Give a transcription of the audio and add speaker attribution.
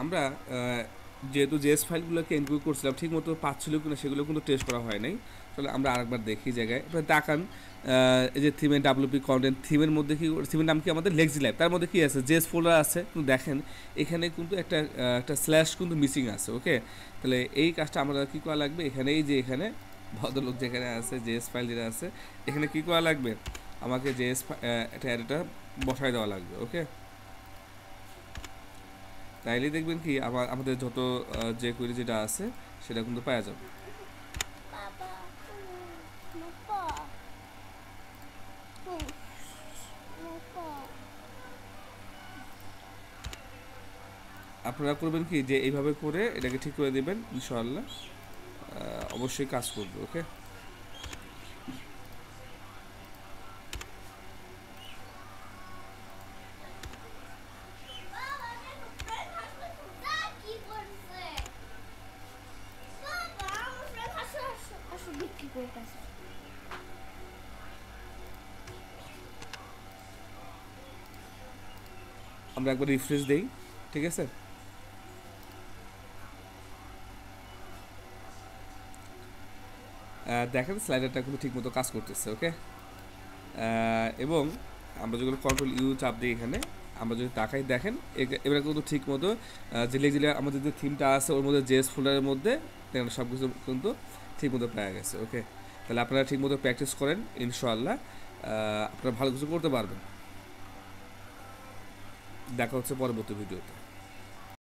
Speaker 1: আমরা যেহেতু JS ফাইলগুলোকে encode করছিলাম ঠিক মতো পাচ্ছিল কিনা সেগুলো কিন্তু টেস্ট করা হয় নাই। তাহলে আমরা আরেকবার দেখি জায়গায় এবার তাকান, এই যে থিমের ডাব্লিউপি কন্টেন্ট থিমের মধ্যে কি থিমের নাম কি আমাদের লেক্সি লাইভ, তার মধ্যে কি আছে জেএস ফোল্ডার আছে কিন্তু দেখেন এখানে কিন্তু একটা স্ল্যাশ কিন্তু মিসিং আছে। ওকে, তাহলে এই কাজটা আমরা কী করা লাগবে, এখানে এই যে এখানে ভদ্রলোক যেখানে আছে জেএস ফাইল যেটা আছে এখানে কী করা লাগবে, আমাকে জেএস একটা অ্যারেটা বসায় দেওয়া লাগবে। ওকে, তাইলে দেখবেন কি আমাদের যত যে কোয়েরি যেটা আছে সেটা কিন্তু পাওয়া যাবে। আপনারা করবেন কি যে এইভাবে করে এটাকে ঠিক করে দেবেন, ইনশাআল্লাহ অবশ্যই কাজ করবে। ওকে, আমরা একবার রিফ্রেশ দেই। ঠিক আছে, দেখেন স্লাইডারটা কিন্তু ঠিকমতো কাজ করতেছে। ওকে, এবং আমরা যেগুলো কন্ট্রোল ইউ চাপ দিই এখানে আমরা যদি তাকাই দেখেন এবার কিন্তু ঠিক মতো জিলে আমাদের যে থিমটা আছে ওর মধ্যে জেএস ফোল্ডারের মধ্যে দেখেন সব কিছু কিন্তু ঠিক মতো পাওয়া গেছে। ওকে, তাহলে আপনারা ঠিক মতো প্র্যাকটিস করেন, ইনশাআল্লাহ আপনারা ভালো কিছু করতে পারবেন। দেখা হচ্ছে পরবর্তী ভিডিওতে।